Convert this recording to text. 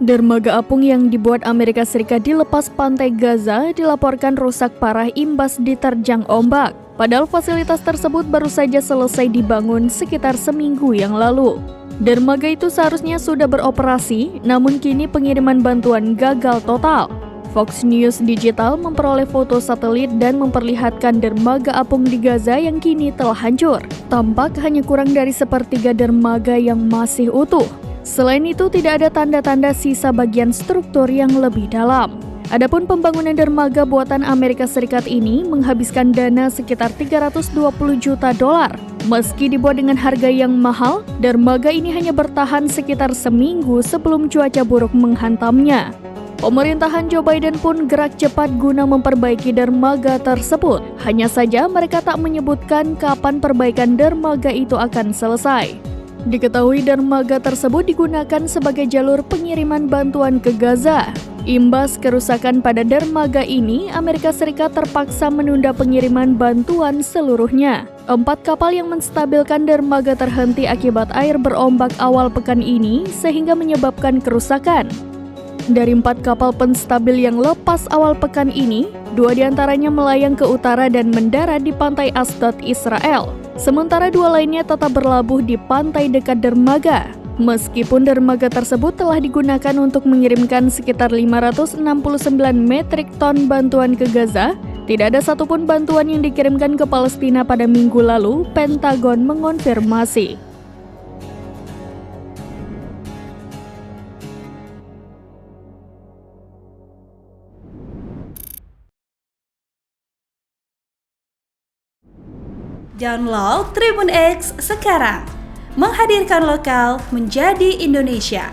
Dermaga apung yang dibuat Amerika Serikat di lepas pantai Gaza dilaporkan rusak parah imbas diterjang ombak. Padahal fasilitas tersebut baru saja selesai dibangun sekitar seminggu yang lalu. Dermaga itu seharusnya sudah beroperasi, namun kini pengiriman bantuan gagal total. Fox News Digital memperoleh foto satelit dan memperlihatkan dermaga apung di Gaza yang kini telah hancur. Tampak hanya kurang dari sepertiga dermaga yang masih utuh. Selain itu, tidak ada tanda-tanda sisa bagian struktur yang lebih dalam. Adapun pembangunan dermaga buatan Amerika Serikat ini menghabiskan dana sekitar 320 juta dolar. Meski dibuat dengan harga yang mahal, dermaga ini hanya bertahan sekitar seminggu sebelum cuaca buruk menghantamnya. Pemerintahan Joe Biden pun gerak cepat guna memperbaiki dermaga tersebut. Hanya saja mereka tak menyebutkan kapan perbaikan dermaga itu akan selesai. Diketahui dermaga tersebut digunakan sebagai jalur pengiriman bantuan ke Gaza. Imbas kerusakan pada dermaga ini, Amerika Serikat terpaksa menunda pengiriman bantuan seluruhnya. 4 kapal yang menstabilkan dermaga terhenti akibat air berombak awal pekan ini, sehingga menyebabkan kerusakan. Dari 4 kapal penstabil yang lepas awal pekan ini, 2 diantaranya melayang ke utara dan mendarat di pantai Asdod, Israel. Sementara 2 lainnya tetap berlabuh di pantai dekat dermaga. Meskipun dermaga tersebut telah digunakan untuk mengirimkan sekitar 569 metrik ton bantuan ke Gaza, tidak ada satupun bantuan yang dikirimkan ke Palestina pada minggu lalu, Pentagon mengonfirmasi. Download Tribun X sekarang, menghadirkan lokal menjadi Indonesia.